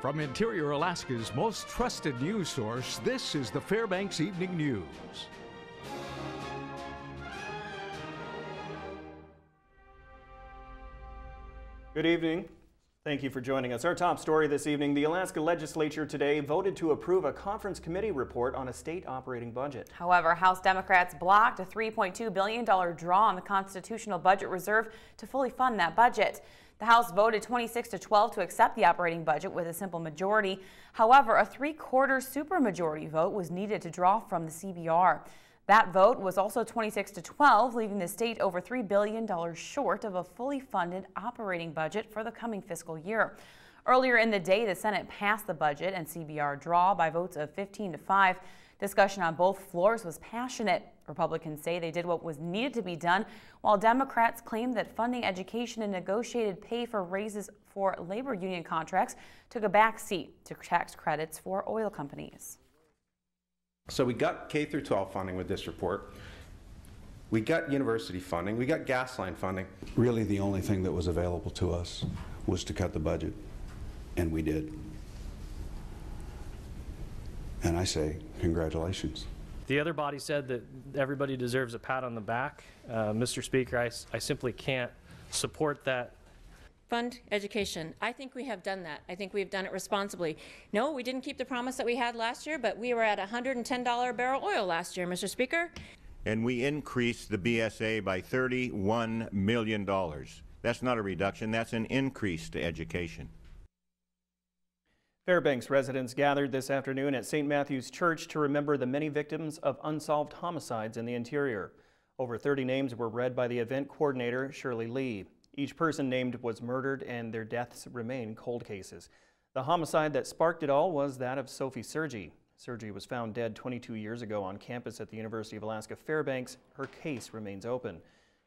From Interior Alaska's most trusted news source, this is the Fairbanks Evening News. Good evening. Thank you for joining us. Our top story this evening, the Alaska Legislature today voted to approve a conference committee report on a state operating budget. However, House Democrats blocked a $3.2 billion draw on the Constitutional Budget Reserve to fully fund that budget. The House voted 26-12 to accept the operating budget with a simple majority. However, a three-quarter supermajority vote was needed to draw from the CBR. That vote was also 26-12, leaving the state over $3 billion short of a fully funded operating budget for the coming fiscal year. Earlier in the day, the Senate passed the budget and CBR draw by votes of 15-5. Discussion on both floors was passionate. Republicans say they did what was needed to be done, while Democrats claim that funding education and negotiated pay for raises for labor union contracts took a backseat to tax credits for oil companies. So we got K through 12 funding with this report. We got university funding. We got gas line funding. Really, the only thing that was available to us was to cut the budget, and we did. And I say, congratulations. The other body said that everybody deserves a pat on the back. Mr. Speaker, I simply can't support that. Fund education. I think we have done that. I think we've done it responsibly. No, we didn't keep the promise that we had last year, but we were at $110 a barrel oil last year, Mr. Speaker. And we increased the BSA by $31 million. That's not a reduction, that's an increase to education. Fairbanks residents gathered this afternoon at St. Matthew's Church to remember the many victims of unsolved homicides in the interior. Over 30 names were read by the event coordinator, Shirley Lee. Each person named was murdered and their deaths remain cold cases. The homicide that sparked it all was that of Sophie Sergi. Sergi was found dead 22 years ago on campus at the University of Alaska Fairbanks. Her case remains open.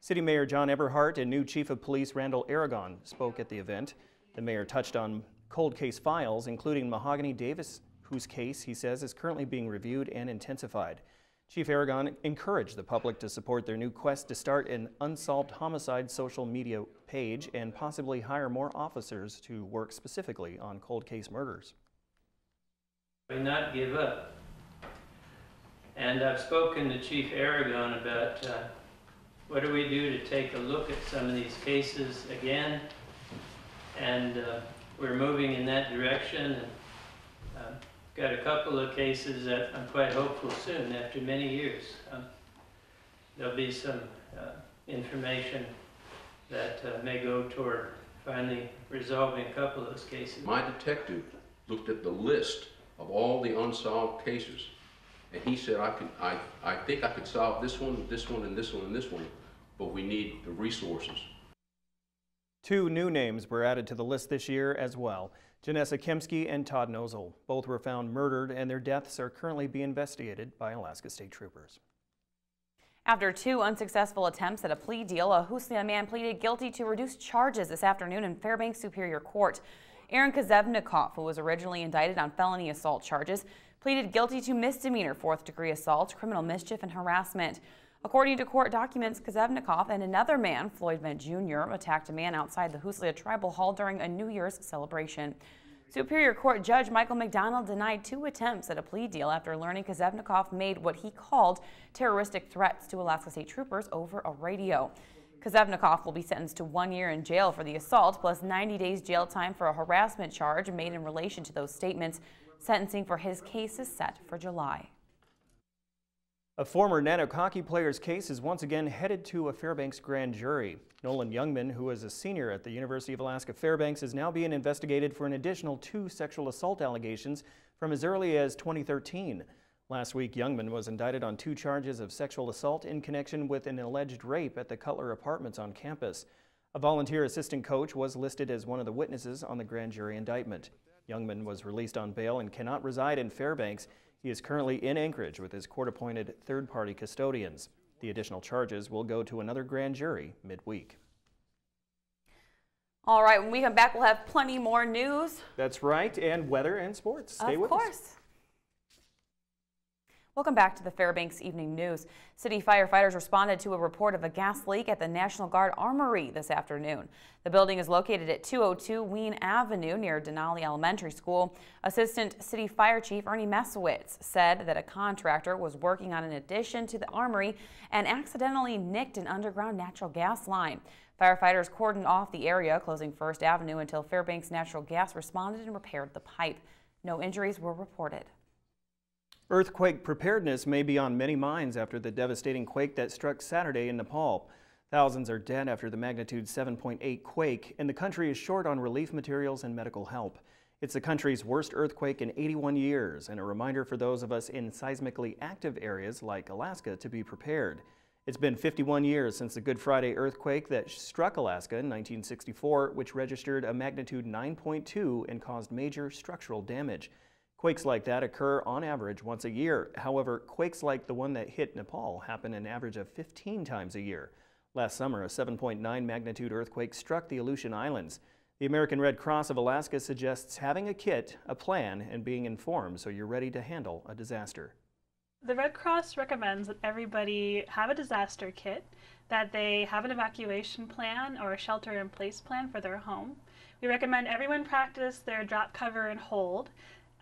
City Mayor John Eberhardt and new Chief of Police Randall Aragon spoke at the event. The mayor touched on cold case files, including Mahogany Davis, whose case, he says, is currently being reviewed and intensified. Chief Aragon encouraged the public to support their new quest to start an unsolved homicide social media page and possibly hire more officers to work specifically on cold case murders. We not give up. And I've spoken to Chief Aragon about what do we do to take a look at some of these cases again, and we're moving in that direction. And got a couple of cases that I'm quite hopeful soon, after many years, there'll be some information that may go toward finally resolving a couple of those cases. My detective looked at the list of all the unsolved cases, and he said, I think I could solve this one, this one, and this one, and this one, but we need the resources. 2 new names were added to the list this year as well. Janessa Kemsky and Todd Nozel. Both were found murdered, and their deaths are currently being investigated by Alaska State Troopers. After 2 unsuccessful attempts at a plea deal, a Huslia man pleaded guilty to reduced charges this afternoon in Fairbanks Superior Court. Aaron Kazevnikov, who was originally indicted on felony assault charges, pleaded guilty to misdemeanor 4th-degree assault, criminal mischief, and harassment. According to court documents, Kazevnikov and another man, Floyd Vent Jr., attacked a man outside the Huslia Tribal Hall during a New Year's celebration. Superior Court Judge Michael McDonald denied 2 attempts at a plea deal after learning Kazevnikov made what he called terroristic threats to Alaska State Troopers over a radio. Kazevnikov will be sentenced to 1 year in jail for the assault, plus 90 days jail time for a harassment charge made in relation to those statements. Sentencing for his case is set for July. A former Nanook hockey player's case is once again headed to a Fairbanks grand jury. Nolan Youngman, who is a senior at the University of Alaska Fairbanks, is now being investigated for an additional 2 sexual assault allegations from as early as 2013. Last week, Youngman was indicted on 2 charges of sexual assault in connection with an alleged rape at the Cutler Apartments on campus. A volunteer assistant coach was listed as one of the witnesses on the grand jury indictment. Youngman was released on bail and cannot reside in Fairbanks. He is currently in Anchorage with his court-appointed third-party custodians. The additional charges will go to another grand jury midweek. All right, when we come back, we'll have plenty more news. That's right, and weather and sports. Stay with us. Of course. Welcome back to the Fairbanks Evening News. City firefighters responded to a report of a gas leak at the National Guard Armory this afternoon. The building is located at 202 Ween Avenue near Denali Elementary School. Assistant City Fire Chief Ernie Mesowitz said that a contractor was working on an addition to the armory and accidentally nicked an underground natural gas line. Firefighters cordoned off the area, closing First Avenue until Fairbanks Natural Gas responded and repaired the pipe. No injuries were reported. Earthquake preparedness may be on many minds after the devastating quake that struck Saturday in Nepal. Thousands are dead after the magnitude 7.8 quake, and the country is short on relief materials and medical help. It's the country's worst earthquake in 81 years, and a reminder for those of us in seismically active areas like Alaska to be prepared. It's been 51 years since the Good Friday earthquake that struck Alaska in 1964, which registered a magnitude 9.2 and caused major structural damage. Quakes like that occur on average once a year. However, quakes like the one that hit Nepal happen an average of 15 times a year. Last summer, a 7.9 magnitude earthquake struck the Aleutian Islands. The American Red Cross of Alaska suggests having a kit, a plan, and being informed so you're ready to handle a disaster. The Red Cross recommends that everybody have a disaster kit, that they have an evacuation plan or a shelter-in-place plan for their home. We recommend everyone practice their drop, cover, and hold.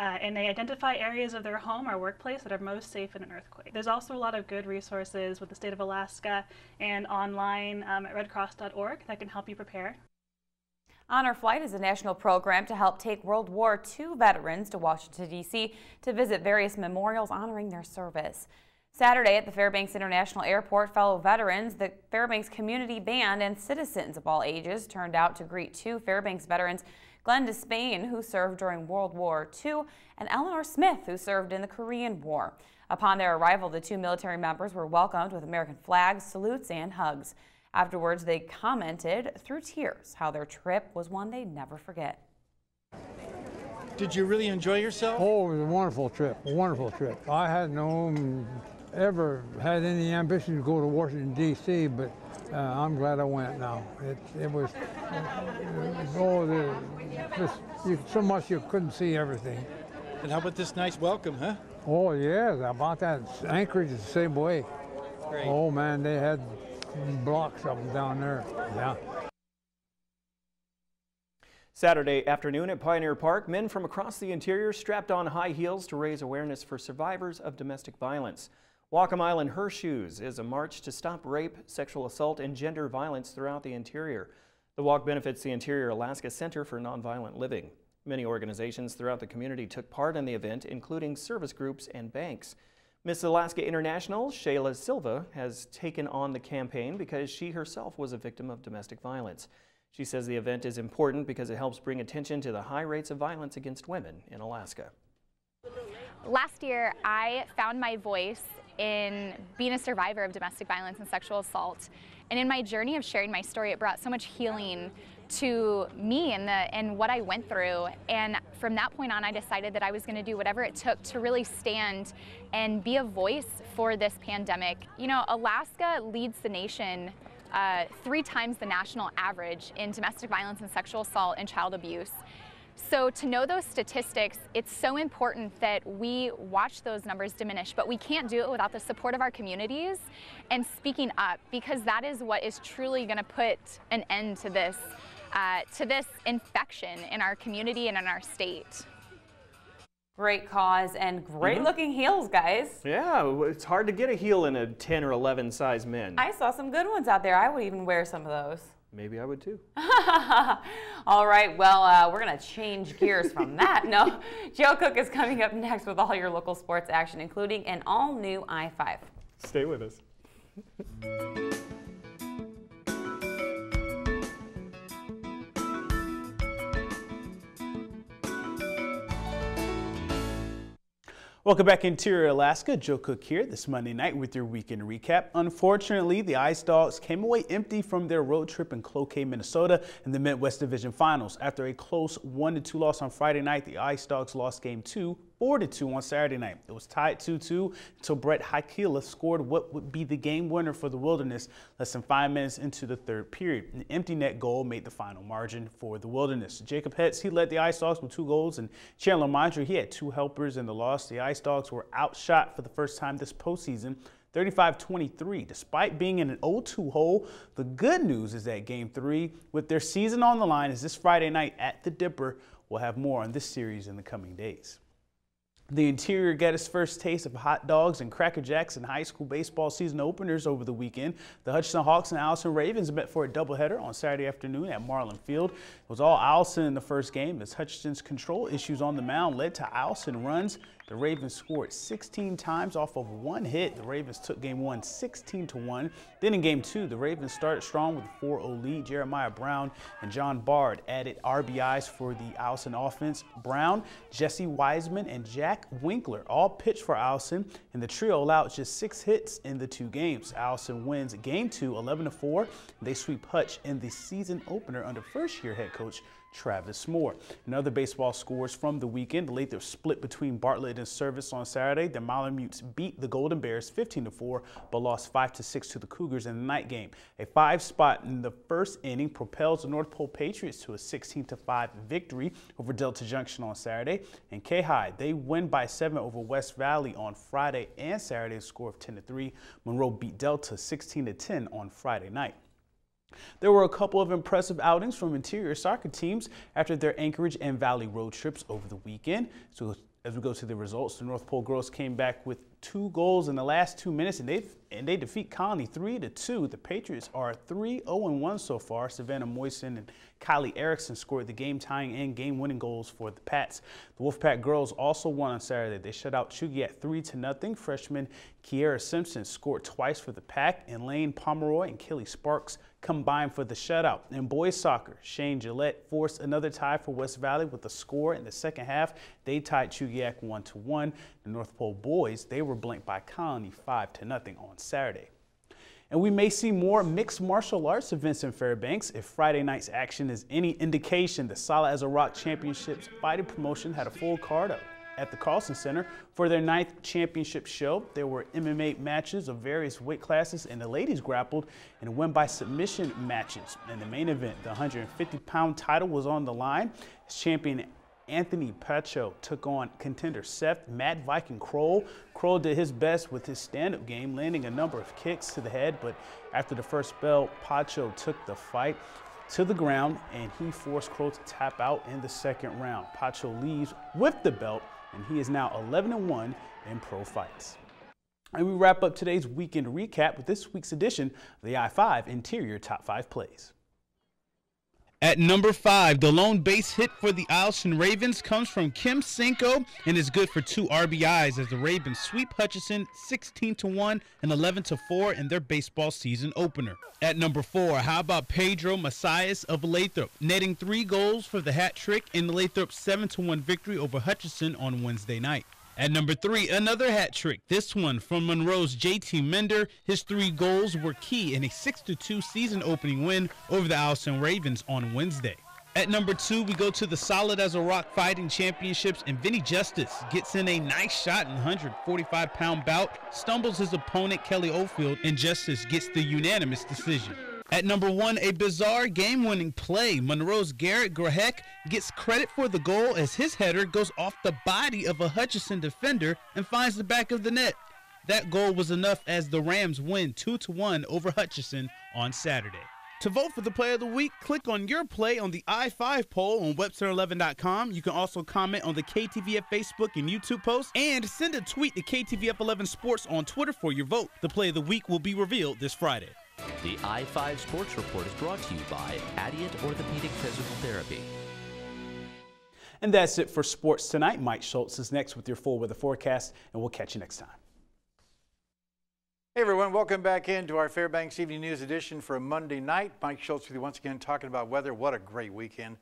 And they identify areas of their home or workplace that are most safe in an earthquake. There's also a lot of good resources with the state of Alaska and online at redcross.org that can help you prepare. Honor Flight is a national program to help take World War II veterans to Washington, D.C. to visit various memorials honoring their service. Saturday at the Fairbanks International Airport, fellow veterans, the Fairbanks Community Band, and citizens of all ages turned out to greet two Fairbanks veterans, Glenn Despain, who served during World War II, and Eleanor Smith, who served in the Korean War. Upon their arrival, the two military members were welcomed with American flags, salutes, and hugs. Afterwards, they commented through tears how their trip was one they'd never forget. Did you really enjoy yourself? Oh, it was a wonderful trip, I had ever had any ambition to go to Washington, D.C., but I'm glad I went now. It was so much you couldn't see everything. And how about this nice welcome, huh? Oh, yeah, about that. Anchorage is the same way. Great. Oh, man, they had blocks of them down there, yeah. Saturday afternoon at Pioneer Park, men from across the interior strapped on high heels to raise awareness for survivors of domestic violence. Walk a Mile in Her Shoes is a march to stop rape, sexual assault, and gender violence throughout the interior. The walk benefits the Interior Alaska Center for Nonviolent Living. Many organizations throughout the community took part in the event, including service groups and banks. Miss Alaska International, Shayla Silva, has taken on the campaign because she herself was a victim of domestic violence. She says the event is important because it helps bring attention to the high rates of violence against women in Alaska. Last year, I found my voice in being a survivor of domestic violence and sexual assault. And in my journey of sharing my story, it brought so much healing to me and what I went through. And from that point on, I decided that I was going to do whatever it took to really stand and be a voice for this pandemic. You know, Alaska leads the nation 3 times the national average in domestic violence and sexual assault and child abuse. So to know those statistics, it's so important that we watch those numbers diminish, but we can't do it without the support of our communities and speaking up, because that is what is truly going to put an end to this infection in our community and in our state. Great cause and great looking heels, guys. Yeah, it's hard to get a heel in a 10 or 11 size men. I saw some good ones out there. I would even wear some of those. Maybe I would too. All right, well, we're going to change gears from that. No, Joe Cook is coming up next with all your local sports action, including an all-new I-5. Stay with us. Welcome back, Interior Alaska. Joe Cook here this Monday night with your weekend recap. Unfortunately, the Ice Dogs came away empty from their road trip in Cloquet, Minnesota in the Midwest Division Finals. After a close 1-2 loss on Friday night, the Ice Dogs lost Game 2 4-2 on Saturday night. It was tied 2-2 until Brett Hakila scored what would be the game winner for the Wilderness less than 5 minutes into the third period. An empty net goal made the final margin for the Wilderness. Jacob Hetz, he led the Ice Dogs with 2 goals, and Chandler Mondry, he had 2 helpers in the loss. The Ice Dogs were outshot for the first time this postseason, 35-23. Despite being in an 0-2 hole, the good news is that Game 3, with their season on the line, is this Friday night at the Dipper. We'll have more on this series in the coming days. The Interior got its first taste of hot dogs and Cracker Jacks in high school baseball season openers over the weekend. The Hutchinson Hawks and Allison Ravens met for a doubleheader on Saturday afternoon at Marlin Field. It was all Allison in the first game as Hutchinson's control issues on the mound led to Allison runs. The Ravens scored 16 times off of 1 hit. The Ravens took game 1 16-1. Then in game 2, the Ravens started strong with a 4-0 lead. Jeremiah Brown and John Bard added RBIs for the Allison offense. Brown, Jesse Wiseman, and Jack Winkler all pitched for Allison, and the trio allowed just 6 hits in the 2 games. Allison wins game 2 11-4. They sweep Hutch in the season opener under first-year head coach Travis Moore. In other baseball scores from the weekend, the Lathrop split between Bartlett and Service on Saturday. The Malamutes beat the Golden Bears 15-4, but lost 5-6 to the Cougars in the night game. A 5 spot in the first inning propels the North Pole Patriots to a 16-5 victory over Delta Junction on Saturday. And K-High, they win by 7 over West Valley on Friday and Saturday, a score of 10-3. Monroe beat Delta 16-10 on Friday night. There were a couple of impressive outings from interior soccer teams after their Anchorage and Valley road trips over the weekend. So as we go to the results, the North Pole girls came back with 2 goals in the last 2 minutes, and they defeat Colony 3-2. The Patriots are 3-0-1 so far. Savannah Moisen and Kylie Erickson scored the game-tying and game-winning goals for the Pats. The Wolfpack girls also won on Saturday. They shut out Chugiak 3-0. Freshman Kiera Simpson scored twice for the Pack, and Lane Pomeroy and Kelly Sparks combined for the shutout. In boys soccer, Shane Gillette forced another tie for West Valley with a score in the second half. They tied Chugiak 1-1. The North Pole boys, they were blanked by Colony 5-0 on Saturday. And we may see more mixed martial arts events in Fairbanks. If Friday night's action is any indication, the Solid as a Rock Championships fighting promotion had a full card up at the Carlson Center for their 9th championship show. There were MMA matches of various weight classes, and the ladies grappled and won by submission matches. In the main event, the 150-pound title was on the line. Champion Anthony Pacho took on contender Seth Mad Viking Kroll. Kroll did his best with his stand-up game, landing a number of kicks to the head, but after the first bell, Pacho took the fight to the ground, and he forced Kroll to tap out in the second round. Pacho leaves with the belt, and he is now 11-1 in pro fights. And we wrap up today's weekend recap with this week's edition of the I-5 Interior Top 5 Plays. At number 5, the lone base hit for the Allison Ravens comes from Kim Cinco and is good for 2 RBIs as the Ravens sweep Hutchinson 16-1 and 11-4 in their baseball season opener. At number 4, how about Pedro Masias of Lathrop, netting 3 goals for the hat trick in the Lathrop 7-1 victory over Hutchinson on Wednesday night. At number 3, another hat trick, this one from Monroe's JT Mender. His 3 goals were key in a 6-2 season opening win over the Allison Ravens on Wednesday. At number 2, we go to the Solid as a Rock Fighting Championships, and Vinny Justice gets in a nice shot in 145-pound bout, stumbles his opponent Kelly Oldfield, and Justice gets the unanimous decision. At number 1, a bizarre game-winning play. Monroe's Garrett Grahek gets credit for the goal as his header goes off the body of a Hutchinson defender and finds the back of the net. That goal was enough as the Rams win 2-1 over Hutchinson on Saturday. To vote for the play of the week, click on your play on the I-5 poll on Webster11.com. You can also comment on the KTVF Facebook and YouTube posts, and send a tweet to KTVF11 Sports on Twitter for your vote. The play of the week will be revealed this Friday. The I-5 Sports Report is brought to you by Adient Orthopedic Physical Therapy. And that's it for sports tonight. Mike Schultz is next with your full weather forecast, and we'll catch you next time. Hey everyone, welcome back into our Fairbanks Evening News edition for a Monday night. Mike Schultz with you once again talking about weather. What a great weekend.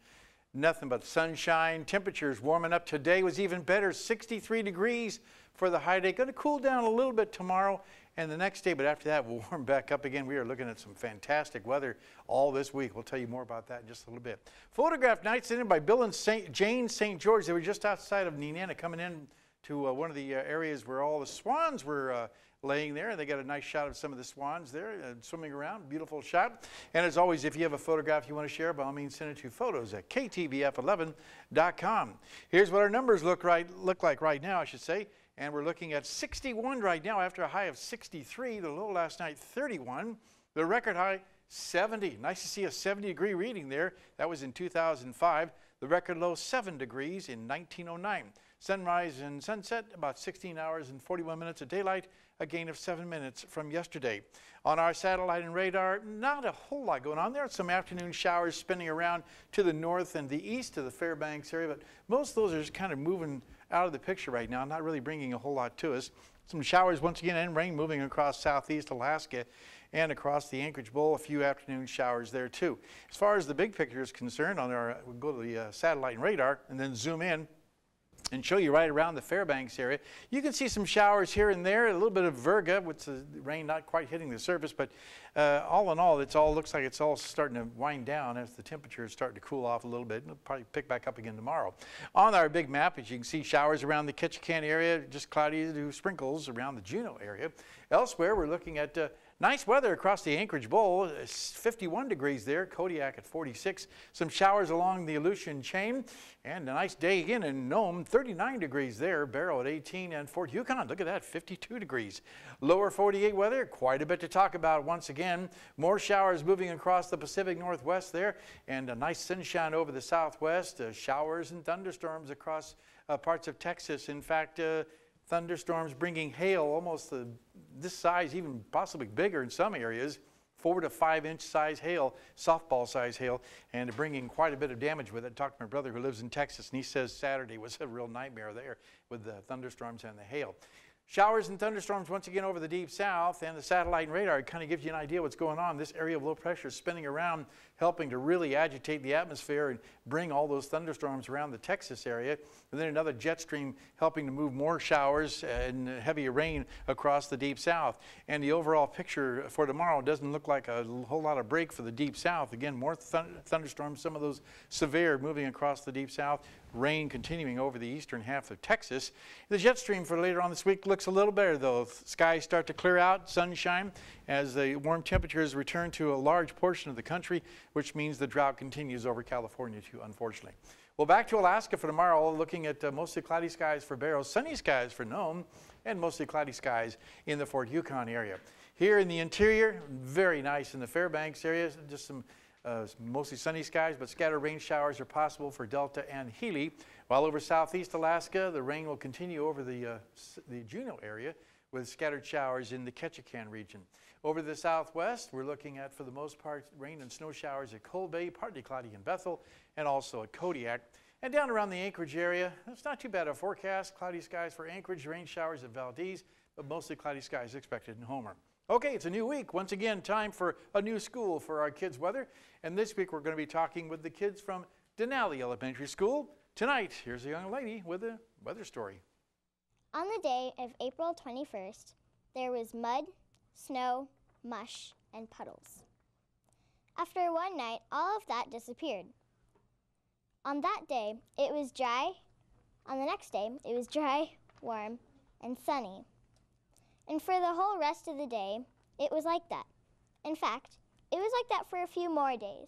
Nothing but sunshine. Temperatures warming up. Today was even better, 63 degrees for the high day. Going to cool down a little bit tomorrow and the next day, but after that we'll warm back up again. We are looking at some fantastic weather all this week. We'll tell you more about that in just a little bit. Photograph night sent in by Bill and Jane St. George. They were just outside of Nenana coming in to one of the areas where all the swans were laying there. They got a nice shot of some of the swans there swimming around. Beautiful shot. And as always, if you have a photograph you want to share, by all means send it to photos@ktvf11.com. Here's what our numbers look like right now, I should say. And we're looking at 61 right now after a high of 63. The low last night, 31. The record high, 70. Nice to see a 70-degree reading there. That was in 2005. The record low, 7 degrees in 1909. Sunrise and sunset, about 16 hours and 41 minutes of daylight, a gain of 7 minutes from yesterday. On our satellite and radar, not a whole lot going on there. Some afternoon showers spinning around to the north and the east of the Fairbanks area, but most of those are just kind of moving out of the picture right now, not really bringing a whole lot to us. Some showers once again and rain moving across southeast Alaska and across the Anchorage Bowl. A few afternoon showers there too. As far as the big picture is concerned, we'll go to the satellite and radar and then zoom in and show you right around the Fairbanks area. You can see some showers here and there, a little bit of virga with the rain not quite hitting the surface, but all in all, looks like it's all starting to wind down as the temperature is starting to cool off a little bit. It'll probably pick back up again tomorrow. On our big map, as you can see, showers around the Ketchikan area, just cloudy to sprinkles around the Juneau area. Elsewhere, we're looking at nice weather across the Anchorage Bowl, 51 degrees there, Kodiak at 46. Some showers along the Aleutian chain, and a nice day again in Nome, 39 degrees there, Barrow at 18, and Fort Yukon, look at that, 52 degrees. Lower 48 weather, quite a bit to talk about once again. More showers moving across the Pacific Northwest there, and a nice sunshine over the southwest, showers and thunderstorms across parts of Texas. In fact, thunderstorms bringing hail almost this size, even possibly bigger in some areas, 4 to 5 inch size hail, softball size hail, and bringing quite a bit of damage with it. I talked to my brother who lives in Texas, and he says Saturday was a real nightmare there with the thunderstorms and the hail. Showers and thunderstorms once again over the deep south, and the satellite and radar kind of gives you an idea what's going on. This area of low pressure is spinning around, helping to really agitate the atmosphere and bring all those thunderstorms around the Texas area. And then another jet stream helping to move more showers and heavier rain across the deep south. And the overall picture for tomorrow doesn't look like a whole lot of break for the deep south. Again, more thunderstorms, some of those severe moving across the deep south. Rain continuing over the eastern half of Texas. The jet stream for later on this week looks a little better though. Skies start to clear out, sunshine, as the warm temperatures return to a large portion of the country, which means the drought continues over California too, unfortunately. Well, back to Alaska for tomorrow, looking at mostly cloudy skies for Barrow, sunny skies for Nome, and mostly cloudy skies in the Fort Yukon area. Here in the interior, very nice in the Fairbanks area, just some mostly sunny skies, but scattered rain showers are possible for Delta and Healy. While over southeast Alaska, the rain will continue over the Juneau area with scattered showers in the Ketchikan region. Over the southwest, we're looking at, for the most part, rain and snow showers at Cold Bay, partly cloudy in Bethel, and also at Kodiak. And down around the Anchorage area, it's not too bad a forecast. Cloudy skies for Anchorage, rain showers at Valdez, but mostly cloudy skies expected in Homer. Okay, it's a new week. Once again, time for a new school for our kids' weather. And this week, we're going to be talking with the kids from Denali Elementary School. Tonight, here's a young lady with a weather story. On the day of April 21st, there was mud, snow, mush, and puddles. After one night, all of that disappeared. On that day, it was dry. On the next day, it was dry, warm, and sunny. And for the whole rest of the day, it was like that. In fact, it was like that for a few more days.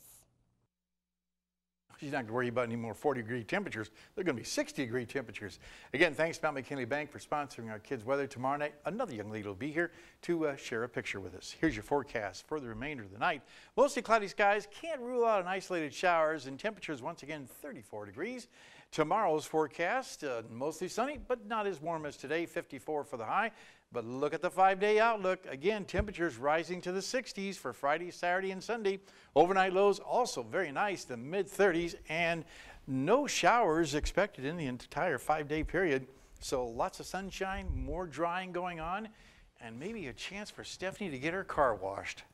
She's not going to worry about any more 40-degree temperatures. They're going to be 60-degree temperatures. Again, thanks to Mount McKinley Bank for sponsoring our kids' weather. Tomorrow night, another young lady will be here to share a picture with us. Here's your forecast for the remainder of the night. Mostly cloudy skies, can't rule out an isolated showers, and temperatures once again 34 degrees. Tomorrow's forecast, mostly sunny, but not as warm as today, 54 for the high. But look at the 5-day outlook. Again, temperatures rising to the 60s for Friday, Saturday, and Sunday. Overnight lows also very nice, the mid-30s, and no showers expected in the entire 5-day period. So lots of sunshine, more drying going on, and maybe a chance for Stephanie to get her car washed.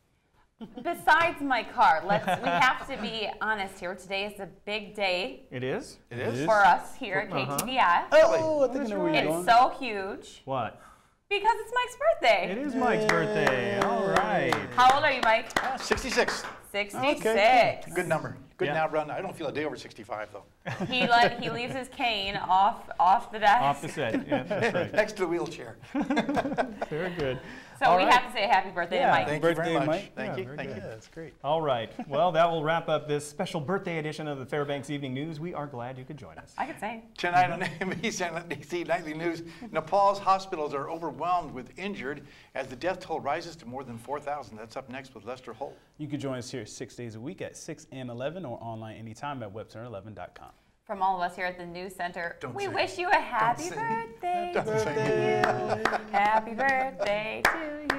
Besides my car, we have to be honest here. Today is a big day. It is? It is? For us here at KTVF. Oh, I think I know where you're going. It's so huge. What? Because it's Mike's birthday. It is Mike's birthday. All right. How old are you, Mike? 66. 66. Okay. Good number. Good now run. I don't feel a day over 65 though. He leaves his cane off the desk. Off the set. Yeah, that's right. Next to the wheelchair. Very good. So we have to say happy birthday to Mike. Thank you very much. Mike. Thank you. Thank you. you. That's great. All right. Well, that will wrap up this special birthday edition of the Fairbanks Evening News. We are glad you could join us. I could say. Tonight on NBC Nightly News, Nepal's hospitals are overwhelmed with injured as the death toll rises to more than 4,000. That's up next with Lester Holt. You can join us here 6 days a week at 6 and 11 or online anytime at webcenter11.com. From all of us here at the News Center, we wish it. you a happy birthday to you. Happy birthday to you.